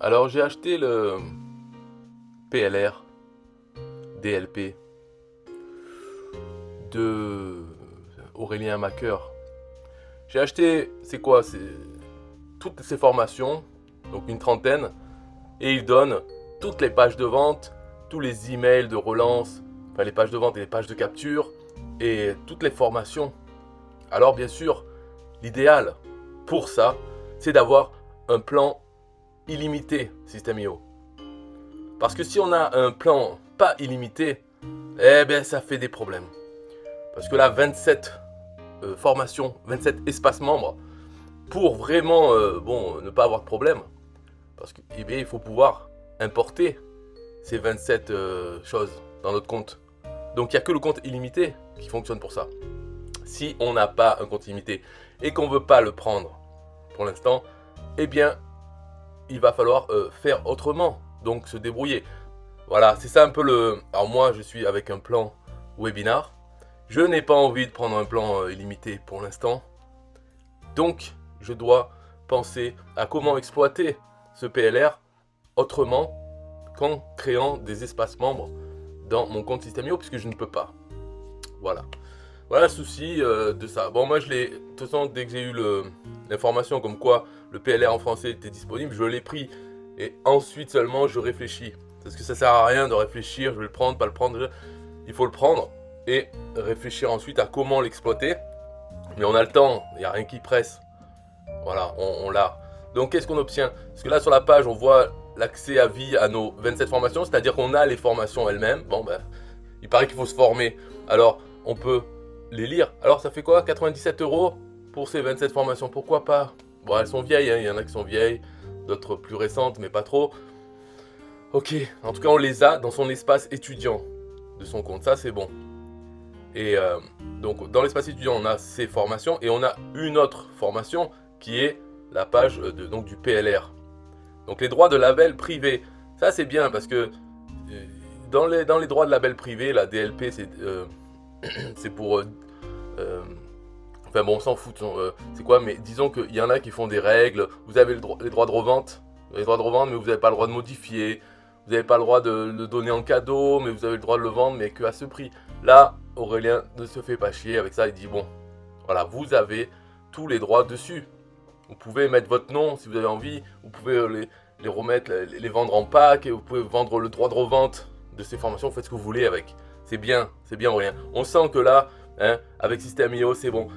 Alors j'ai acheté le PLR DLP de Aurélien Maqueur. J'ai acheté, c'est quoi? C'est toutes ces formations, donc une trentaine, et il donne toutes les pages de vente, tous les emails de relance, enfin les pages de vente et les pages de capture, et toutes les formations. Alors bien sûr, l'idéal pour ça, c'est d'avoir un plan illimité System.io. Parce que si on a un plan pas illimité, eh bien ça fait des problèmes. Parce que là, 27 formations, 27 espaces membres, pour vraiment ne pas avoir de problème, parce qu'il il faut pouvoir importer ces 27 choses dans notre compte. Donc il n'y a que le compte illimité qui fonctionne pour ça. Si on n'a pas un compte illimité et qu'on ne veut pas le prendre pour l'instant, eh bien il va falloir faire autrement, donc se débrouiller. Voilà, c'est ça un peu le... Alors moi, je suis avec un plan webinar. Je n'ai pas envie de prendre un plan illimité pour l'instant. Donc, je dois penser à comment exploiter ce PLR autrement qu'en créant des espaces membres dans mon compte System.io, puisque je ne peux pas. Voilà. Voilà le souci de ça. Bon, moi, je l'ai... De toute façon, dès que j'ai eu l'information comme quoi le PLR en français était disponible, je l'ai pris. Et ensuite seulement, je réfléchis. Parce que ça sert à rien de réfléchir, je vais le prendre, pas le prendre. Il faut le prendre et réfléchir ensuite à comment l'exploiter. Mais on a le temps, il n'y a rien qui presse. Voilà, on l'a. Donc qu'est-ce qu'on obtient? Parce que là sur la page, on voit l'accès à vie à nos 27 formations, c'est-à-dire qu'on a les formations elles-mêmes. Bon ben, il paraît qu'il faut se former. Alors, on peut les lire. Alors ça fait quoi? 97 € pour ces 27 formations, pourquoi pas? Bon, elles sont vieilles, hein. Il y en a qui sont vieilles, d'autres plus récentes, mais pas trop. Ok, en tout cas on les a dans son espace étudiant de son compte, ça c'est bon. Et donc dans l'espace étudiant on a ces formations et on a une autre formation qui est la page donc du PLR. Donc les droits de label privé, ça c'est bien parce que dans les droits de label privé, la DLP c'est pour... enfin bon on s'en fout, c'est quoi, mais disons qu'il y en a qui font des règles, vous avez les droits de revente, mais vous n'avez pas le droit de modifier. Vous n'avez pas le droit de le donner en cadeau, mais vous avez le droit de le vendre, mais que à ce prix. Là, Aurélien ne se fait pas chier avec ça. Il dit, bon, voilà, vous avez tous les droits dessus. Vous pouvez mettre votre nom si vous avez envie. Vous pouvez les remettre, les vendre en pack. Et vous pouvez vendre le droit de revente de ces formations. Vous faites ce que vous voulez avec. C'est bien Aurélien. On sent que là, hein, avec System.io, c'est bon.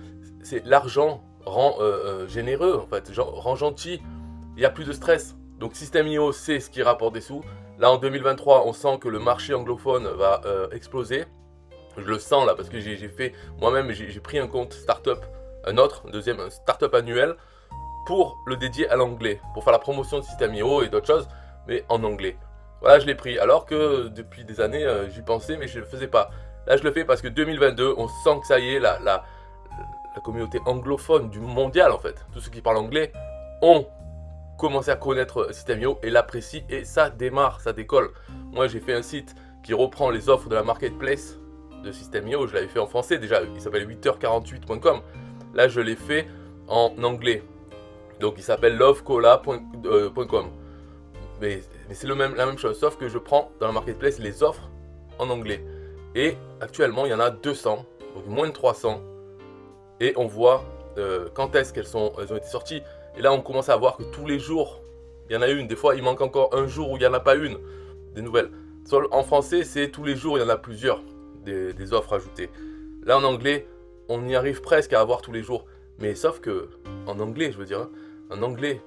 L'argent rend généreux, en fait, rend gentil. Il n'y a plus de stress. Donc System.io, c'est ce qui rapporte des sous. Là en 2023, on sent que le marché anglophone va exploser. Je le sens là parce que j'ai fait moi-même, j'ai pris un compte startup, un deuxième startup annuel pour le dédier à l'anglais, pour faire la promotion de System.io et d'autres choses, mais en anglais. Voilà, je l'ai pris. Alors que depuis des années, j'y pensais, mais je ne le faisais pas. Là, je le fais parce que 2022, on sent que ça y est, la communauté anglophone du mondial en fait, tous ceux qui parlent anglais, ont commencer à connaître System.io et l'apprécie et ça démarre, ça décolle. Moi j'ai fait un site qui reprend les offres de la marketplace de System.io, je l'avais fait en français déjà, il s'appelle 8h48.com. Là je l'ai fait en anglais, donc il s'appelle lovecola.com. Mais c'est la même chose, sauf que je prends dans la marketplace les offres en anglais. Et actuellement il y en a 200, donc moins de 300. Et on voit quand est-ce qu'elles ont été sorties. Et là, on commence à voir que tous les jours, il y en a une. Des fois, il manque encore un jour où il n'y en a pas une des nouvelles. En français, c'est tous les jours, il y en a plusieurs des offres ajoutées. Là, en anglais, on y arrive presque à avoir tous les jours. Mais sauf que, en anglais, je veux dire, hein, en anglais,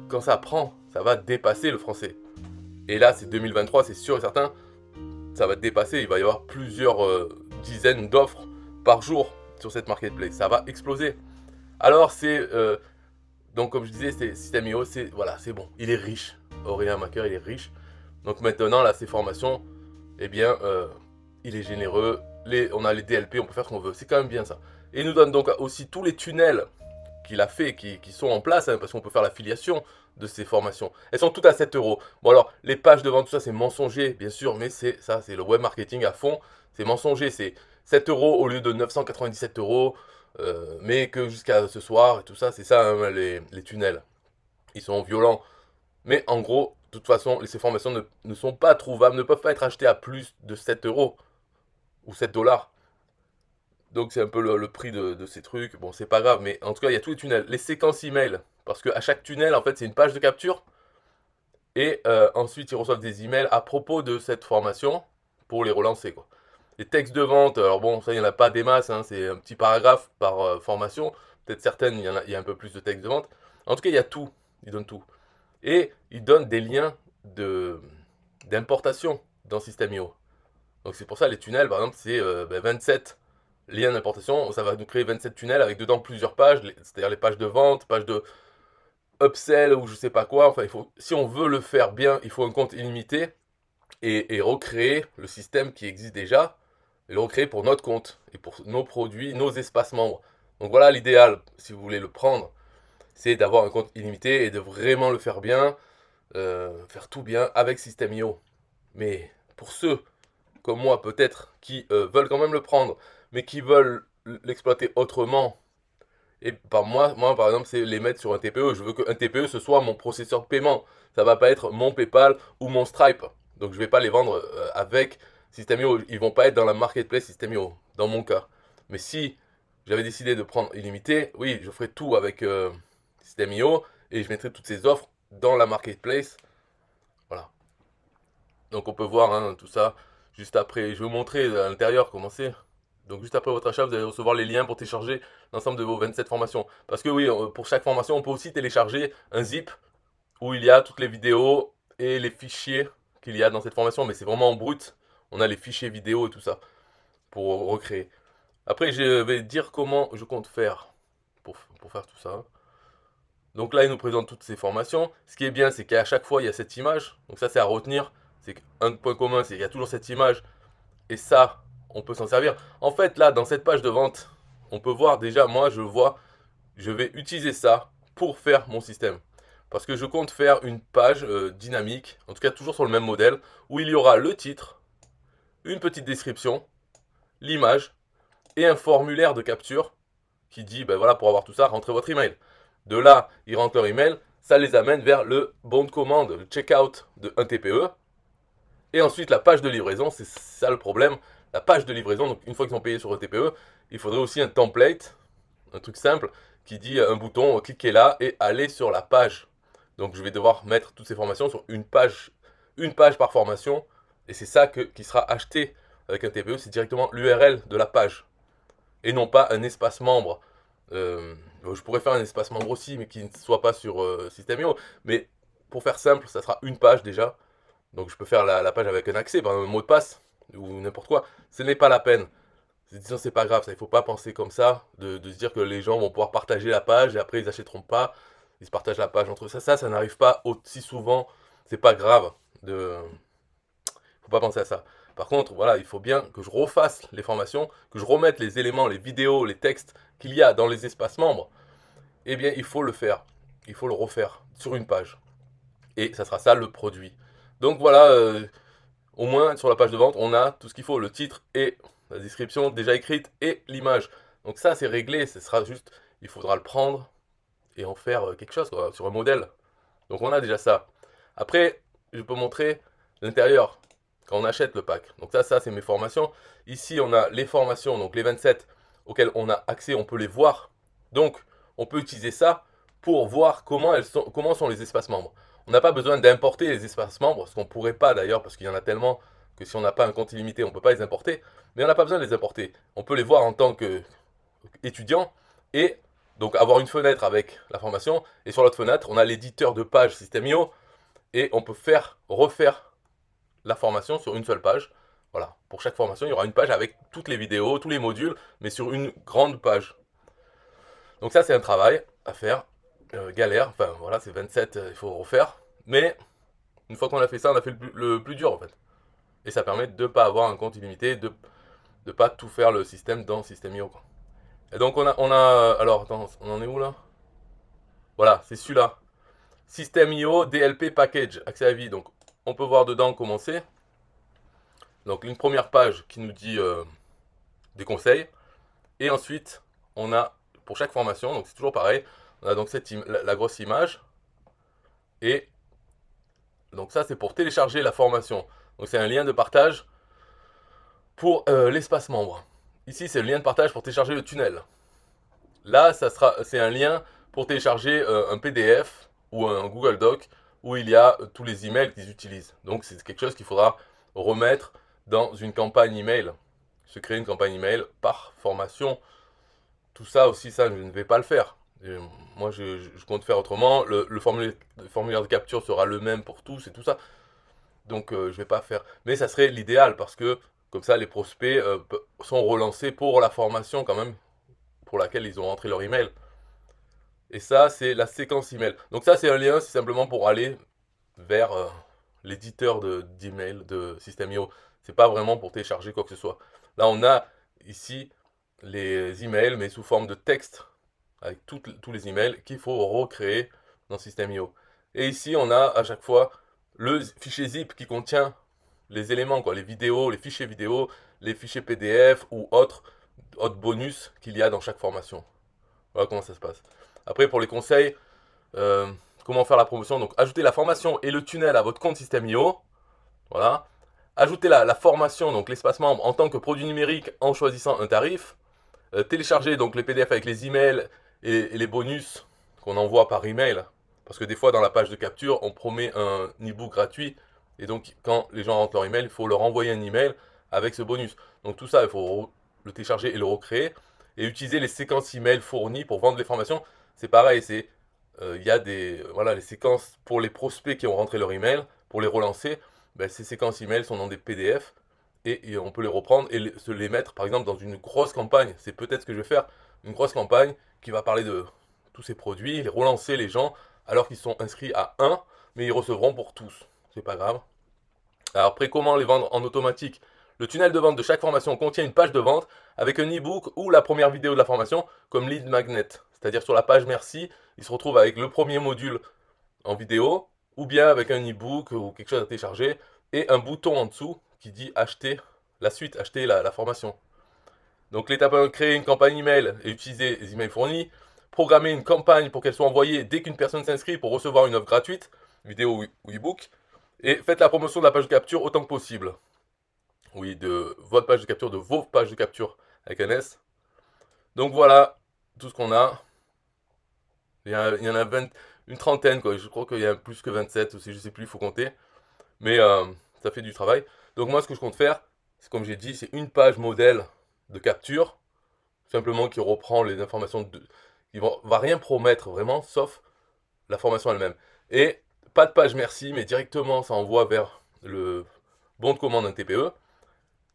quand ça prend, ça va dépasser le français. Et là, c'est 2023, c'est sûr et certain, ça va dépasser. Il va y avoir plusieurs dizaines d'offres par jour sur cette marketplace. Ça va exploser. Alors, donc comme je disais, c'est System.io, voilà, c'est bon, il est riche. Aurélien Maqueur, il est riche. Donc maintenant, là, ces formations, eh bien, il est généreux. On a les DLP, on peut faire ce qu'on veut. C'est quand même bien ça. Et il nous donne donc aussi tous les tunnels qu'il a fait, qui sont en place, hein, parce qu'on peut faire l'affiliation de ces formations. Elles sont toutes à 7 €. Bon alors, les pages de vente, tout ça, c'est mensonger, bien sûr, mais c'est le web marketing à fond. C'est mensonger, c'est 7 € au lieu de 997 €. Mais que jusqu'à ce soir et tout ça, c'est ça hein, les tunnels. Ils sont violents. Mais en gros, de toute façon, ces formations ne sont pas trouvables, ne peuvent pas être achetées à plus de 7 euros ou 7 dollars. Donc c'est un peu le prix de ces trucs. Bon, c'est pas grave, mais en tout cas, il y a tous les tunnels. Les séquences email, parce qu'à chaque tunnel, en fait, c'est une page de capture. Et ensuite, ils reçoivent des emails à propos de cette formation pour les relancer, quoi. Les textes de vente, alors bon, ça, il n'y en a pas des masses, hein, c'est un petit paragraphe par formation. Peut-être certaines, il y a un peu plus de textes de vente. En tout cas, il y a tout. Ils donnent tout. Et ils donnent des liens d'importation dans System.io. Donc c'est pour ça, les tunnels, par exemple, c'est 27 liens d'importation. Ça va nous créer 27 tunnels avec dedans plusieurs pages, c'est-à-dire les pages de vente, pages de upsell ou je sais pas quoi. Enfin, si on veut le faire bien, il faut un compte illimité et recréer le système qui existe déjà, et le recréer pour notre compte et pour nos produits, nos espaces membres. Donc voilà l'idéal, si vous voulez le prendre, c'est d'avoir un compte illimité et de vraiment le faire bien, faire tout bien avec System.io. Mais pour ceux comme moi peut-être qui veulent quand même le prendre, mais qui veulent l'exploiter autrement, et moi, par exemple, c'est les mettre sur un TPE. Je veux qu'un TPE, ce soit mon processeur de paiement. Ça va pas être mon PayPal ou mon Stripe. Donc je vais pas les vendre avec System.io. Ils vont pas être dans la marketplace System.io, dans mon cas. Mais si j'avais décidé de prendre illimité, oui, je ferais tout avec System.io et je mettrais toutes ces offres dans la marketplace. Voilà. Donc on peut voir hein, tout ça juste après. Je vais vous montrer à l'intérieur comment c'est. Donc juste après votre achat, vous allez recevoir les liens pour télécharger l'ensemble de vos 27 formations. Parce que oui, pour chaque formation, on peut aussi télécharger un zip où il y a toutes les vidéos et les fichiers qu'il y a dans cette formation. Mais c'est vraiment en brut. On a les fichiers vidéo et tout ça pour recréer. Après, je vais dire comment je compte faire pour faire tout ça. Donc là, il nous présente toutes ces formations. Ce qui est bien, c'est qu'à chaque fois, il y a cette image. Donc ça, c'est à retenir. C'est qu'un point commun, c'est qu'il y a toujours cette image. Et ça, on peut s'en servir. En fait, là, dans cette page de vente, on peut voir déjà, moi, je vais utiliser ça pour faire mon système. Parce que je compte faire une page dynamique, en tout cas toujours sur le même modèle, où il y aura le titre, une petite description, l'image et un formulaire de capture qui dit, ben voilà, pour avoir tout ça, rentrez votre email. De là, ils rentrent leur email, ça les amène vers le bon de commande, le checkout de un TPE. Et ensuite, la page de livraison, c'est ça le problème. La page de livraison, donc une fois qu'ils ont payé sur un TPE, il faudrait aussi un template, un truc simple, qui dit un bouton, cliquez là et allez sur la page. Donc je vais devoir mettre toutes ces formations sur une page par formation. Et c'est ça qui sera acheté avec un TPE, c'est directement l'URL de la page. Et non pas un espace membre. Je pourrais faire un espace membre aussi, mais qui ne soit pas sur System.io. Mais pour faire simple, ça sera une page déjà. Donc je peux faire la page avec un accès, par exemple un mot de passe, ou n'importe quoi. Ce n'est pas la peine. Disons, c'est pas grave, ça. Il faut pas penser comme ça, de se dire que les gens vont pouvoir partager la page et après ils achèteront pas. Ils se partagent la page entre eux. Ça n'arrive pas aussi souvent. C'est pas grave. Faut pas penser à ça. Par contre, voilà, il faut bien que je refasse les formations, que je remette les éléments, les vidéos, les textes qu'il y a dans les espaces membres. Eh bien, il faut le faire. Il faut le refaire sur une page. Et ça sera ça le produit. Donc voilà, au moins sur la page de vente, on a tout ce qu'il faut, le titre et la description déjà écrite et l'image. Donc ça, c'est réglé, ce sera juste, il faudra le prendre et en faire quelque chose, quoi, sur un modèle. Donc on a déjà ça. Après, je peux montrer l'intérieur quand on achète le pack. Donc ça c'est mes formations. Ici, on a les formations, donc les 27 auxquelles on a accès, on peut les voir. Donc, on peut utiliser ça pour voir comment sont les espaces membres. On n'a pas besoin d'importer les espaces membres, ce qu'on ne pourrait pas d'ailleurs, parce qu'il y en a tellement que si on n'a pas un compte illimité, on ne peut pas les importer. Mais on n'a pas besoin de les importer. On peut les voir en tant qu'étudiant et donc avoir une fenêtre avec la formation. Et sur l'autre fenêtre, on a l'éditeur de page System.io et on peut refaire la formation sur une seule page. Voilà, pour chaque formation, il y aura une page avec toutes les vidéos, tous les modules, mais sur une grande page. Donc ça, c'est un travail à faire. Galère, enfin voilà, c'est 27, il faut refaire. Mais une fois qu'on a fait ça, on a fait le plus dur en fait. Et ça permet de ne pas avoir un compte illimité, de ne pas tout faire le système dans System.io. Et donc alors attends, on en est où là? Voilà, c'est celui-là. System.io DLP Package, accès à vie. Donc on peut voir dedans comment c'est. Donc une première page qui nous dit des conseils. Et ensuite, on a pour chaque formation, donc c'est toujours pareil, on a donc la grosse image et Donc ça, c'est pour télécharger la formation. Donc c'est un lien de partage pour l'espace membre. Ici, c'est le lien de partage pour télécharger le tunnel. Là, c'est un lien pour télécharger un PDF ou un Google Doc où il y a tous les emails qu'ils utilisent. Donc c'est quelque chose qu'il faudra remettre dans une campagne email. Se créer une campagne email par formation. Tout ça aussi, ça, je ne vais pas le faire. Moi, je compte faire autrement. Le formulaire de capture sera le même pour tous et tout ça. Donc, je ne vais pas faire. Mais ça serait l'idéal parce que, comme ça, les prospects sont relancés pour la formation quand même, pour laquelle ils ont rentré leur email. Et ça, c'est la séquence email. Donc ça, c'est un lien, c'est simplement pour aller vers l'éditeur d'email de System.io. C'est pas vraiment pour télécharger quoi que ce soit. Là, on a ici les emails, mais sous forme de texte, avec tous les emails qu'il faut recréer dans System.io. Et ici, on a à chaque fois le fichier zip qui contient les éléments, quoi, les vidéos, les fichiers vidéo, les fichiers PDF ou autres bonus qu'il y a dans chaque formation. Voilà comment ça se passe. Après, pour les conseils, comment faire la promotion. Donc, ajoutez la formation et le tunnel à votre compte System.io. Voilà. Ajoutez la formation, donc l'espace membre, en tant que produit numérique en choisissant un tarif. Téléchargez donc les PDF avec les emails et les bonus qu'on envoie par email. Parce que des fois, dans la page de capture, on promet un e-book gratuit. Et donc, quand les gens rentrent leur email, il faut leur envoyer un email avec ce bonus. Donc, tout ça, il faut le télécharger et le recréer. Et utiliser les séquences email fournies pour vendre les formations. C'est pareil, il y a les séquences pour les prospects qui ont rentré leur email, pour les relancer. Ben, ces séquences email sont dans des PDF et on peut les reprendre et se les mettre par exemple dans une grosse campagne. C'est peut-être ce que je vais faire, une grosse campagne qui va parler de tous ces produits, les relancer les gens alors qu'ils sont inscrits à un, mais ils recevront pour tous. C'est pas grave. Alors après, comment les vendre en automatique? Le tunnel de vente de chaque formation contient une page de vente avec un e-book ou la première vidéo de la formation comme lead magnet. C'est-à-dire sur la page merci, il se retrouve avec le premier module en vidéo ou bien avec un e-book ou quelque chose à télécharger et un bouton en dessous qui dit acheter la suite, acheter la formation. Donc l'étape 1, créer une campagne email et utiliser les emails fournis. Programmer une campagne pour qu'elle soit envoyée dès qu'une personne s'inscrit pour recevoir une offre gratuite, vidéo ou e-book. Et faites la promotion de la page de capture autant que possible. Oui, de votre page de capture, de vos pages de capture avec un S. Donc voilà tout ce qu'on a. Il y en a une trentaine, quoi. Je crois qu'il y a plus que 27 aussi, je sais plus, il faut compter. Mais ça fait du travail. Donc moi, ce que je compte faire, c'est comme j'ai dit, c'est une page modèle de capture, simplement qui reprend les informations, qui va rien promettre vraiment, sauf la formation elle-même. Et pas de page merci, mais directement ça envoie vers le bon de commande, un TPE.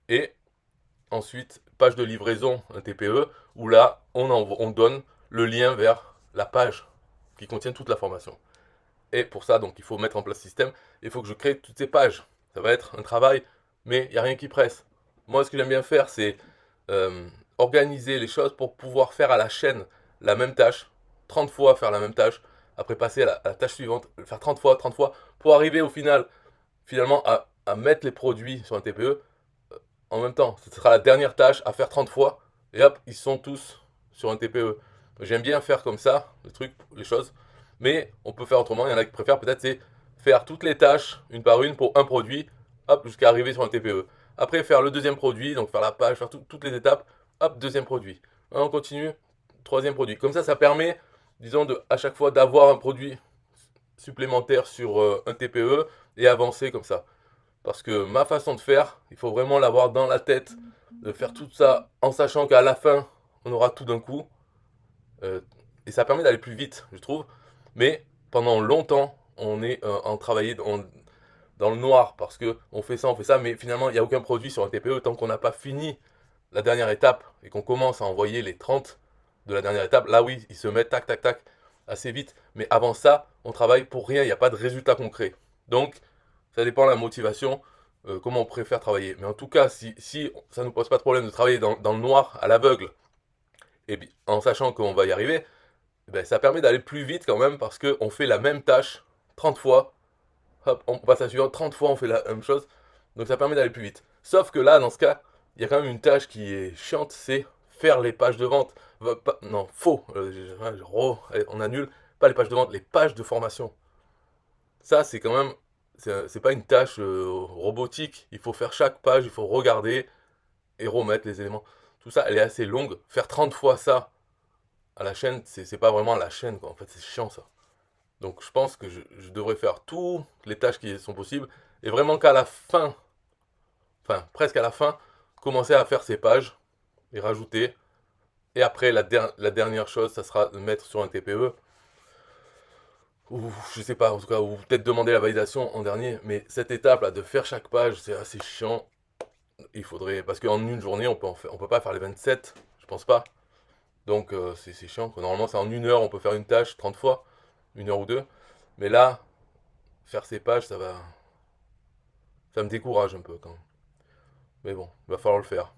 Et ensuite, page de livraison, un TPE, où là, on donne le lien vers la page qui contient toute la formation. Et pour ça, donc, il faut mettre en place le système. Il faut que je crée toutes ces pages. Ça va être un travail, mais il n'y a rien qui presse. Moi, ce que j'aime bien faire, c'est organiser les choses pour pouvoir faire à la chaîne la même tâche, 30 fois faire la même tâche, après passer à la tâche suivante, le faire 30 fois, pour arriver au final, finalement, à mettre les produits sur un TPE en même temps. Ce sera la dernière tâche à faire 30 fois, et hop, ils sont tous sur un TPE. J'aime bien faire comme ça, le truc, les choses. Mais on peut faire autrement. Il y en a qui préfèrent peut-être c'est faire toutes les tâches une par une pour un produit, hop, jusqu'à arriver sur un TPE. Après faire le deuxième produit, donc faire la page, faire toutes les étapes, hop, deuxième produit. On continue, troisième produit. Comme ça permet, disons, à chaque fois d'avoir un produit supplémentaire sur un TPE et avancer comme ça. Parce que ma façon de faire, il faut vraiment l'avoir dans la tête, de faire tout ça en sachant qu'à la fin, on aura tout d'un coup. Et ça permet d'aller plus vite, je trouve. Mais pendant longtemps, on est en travailler dans le noir parce que on fait ça, mais finalement, il n'y a aucun produit sur un TPE tant qu'on n'a pas fini la dernière étape et qu'on commence à envoyer les 30 de la dernière étape. Là, oui, ils se mettent tac, tac, tac assez vite. Mais avant ça, on travaille pour rien, il n'y a pas de résultat concret. Donc, ça dépend de la motivation, comment on préfère travailler. Mais en tout cas, si ça ne nous pose pas de problème de travailler dans le noir, à l'aveugle, et en sachant qu'on va y arriver, ben, ça permet d'aller plus vite quand même parce qu'on fait la même tâche 30 fois. Hop, on passe à la suivante, 30 fois on fait la même chose. Donc ça permet d'aller plus vite. Sauf que là, dans ce cas, il y a quand même une tâche qui est chiante, c'est faire les pages de vente. Non, faux. On annule pas les pages de vente, les pages de formation. Ça, c'est quand même c'est pas une tâche robotique. Il faut faire chaque page, il faut regarder et remettre les éléments. Tout ça, elle est assez longue. Faire 30 fois ça à la chaîne, c'est pas vraiment la chaîne, quoi. En fait, c'est chiant ça. Donc je pense que je devrais faire toutes les tâches qui sont possibles et vraiment qu'à la fin, enfin presque à la fin, commencer à faire ces pages et rajouter. Et après, la dernière chose, ça sera de mettre sur un TPE, ou je sais pas, en tout cas, ou peut-être demander la validation en dernier. Mais cette étape-là, de faire chaque page, c'est assez chiant. Il faudrait, parce qu'en une journée, on peut pas faire les 27, je pense pas. Donc c'est chiant, quoi. Normalement, c'est en une heure, on peut faire une tâche 30 fois, une heure ou deux. Mais là, faire ces pages, ça me décourage un peu quand même. Mais bon, il va falloir le faire.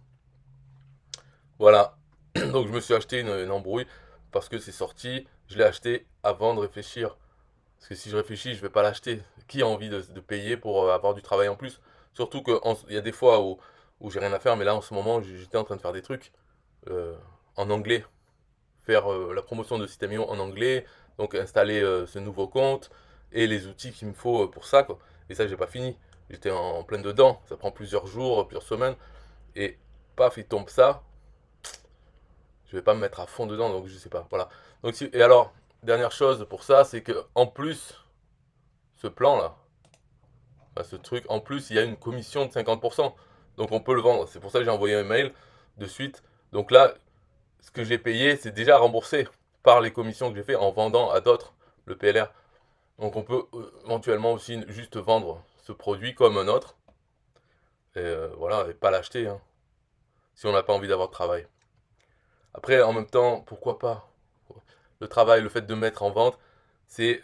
Voilà. Donc je me suis acheté une embrouille parce que c'est sorti. Je l'ai acheté avant de réfléchir. Parce que si je réfléchis, je vais pas l'acheter. Qui a envie de payer pour avoir du travail en plus? Surtout qu'il y a des fois où j'ai rien à faire, mais là en ce moment, j'étais en train de faire des trucs euh, en anglais. Faire la promotion de System.io en anglais, donc installer ce nouveau compte et les outils qu'il me faut pour ça, quoi. Et ça, j'ai pas fini. J'étais en plein dedans. Ça prend plusieurs jours, plusieurs semaines. Et paf, il tombe ça. Je vais pas me mettre à fond dedans, donc je sais pas. Voilà. Donc, et alors, dernière chose pour ça, c'est que en plus, ce plan-là, enfin, ce truc, en plus, il y a une commission de 50%. Donc on peut le vendre. C'est pour ça que j'ai envoyé un mail de suite. Donc là, ce que j'ai payé, c'est déjà remboursé par les commissions que j'ai fait en vendant à d'autres le PLR. Donc on peut éventuellement aussi juste vendre ce produit comme un autre. Et voilà, et pas l'acheter, hein, si on n'a pas envie d'avoir de travail. Après, en même temps, pourquoi pas? Le travail, le fait de mettre en vente, c'est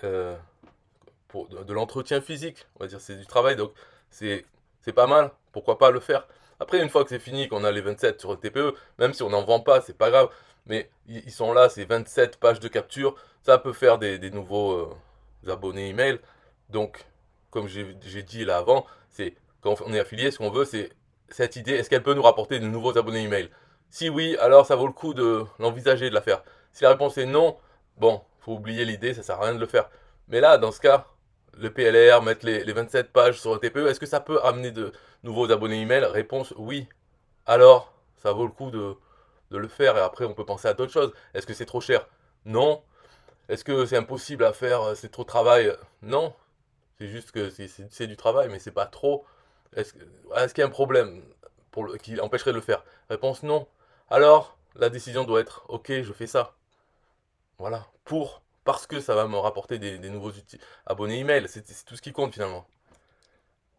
pour de l'entretien physique, on va dire, c'est du travail, donc c'est c'est pas mal, pourquoi pas le faire. Après, une fois que c'est fini, qu'on a les 27 sur le TPE, même si on n'en vend pas, c'est pas grave, mais ils sont là, ces 27 pages de capture, ça peut faire des nouveaux abonnés email. Donc, comme j'ai dit là avant, c'est quand on est affilié, ce qu'on veut, c'est cette idée, est-ce qu'elle peut nous rapporter de nouveaux abonnés email? Si oui, alors ça vaut le coup de l'envisager, de la faire. Si la réponse est non, bon, faut oublier l'idée, ça sert à rien de le faire. Mais là, dans ce cas, le PLR, mettre les 27 pages sur le TPE, est-ce que ça peut amener de nouveaux abonnés email? Réponse oui. Alors, ça vaut le coup de le faire et après on peut penser à d'autres choses. Est-ce que c'est trop cher? Non. Est-ce que c'est impossible à faire? C'est trop de travail? Non. C'est juste que c'est du travail, mais c'est pas trop. Est-ce qu'il y a un problème qui empêcherait de le faire? Réponse non. Alors, la décision doit être ok, je fais ça. Voilà. Parce que ça va me rapporter des nouveaux abonnés email. C'est tout ce qui compte finalement.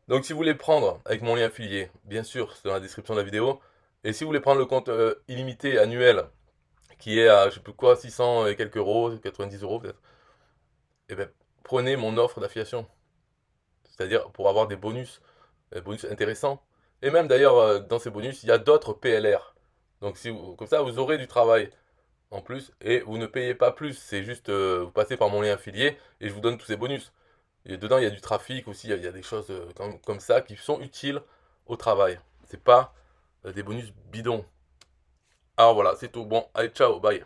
Donc si vous voulez prendre avec mon lien affilié, bien sûr, c'est dans la description de la vidéo. Et si vous voulez prendre le compte illimité annuel, qui est à, je sais plus quoi, 600 et quelques euros, 90 euros peut-être, eh ben, prenez mon offre d'affiliation. C'est-à-dire pour avoir des bonus intéressants. Et même d'ailleurs, dans ces bonus, il y a d'autres PLR. Donc comme ça, vous aurez du travail en plus et vous ne payez pas plus. C'est juste, vous passez par mon lien affilié et je vous donne tous ces bonus. Et dedans, il y a du trafic aussi, il y a des choses comme ça qui sont utiles au travail. C'est pas des bonus bidons. Alors voilà, c'est tout. Bon, allez, ciao, bye.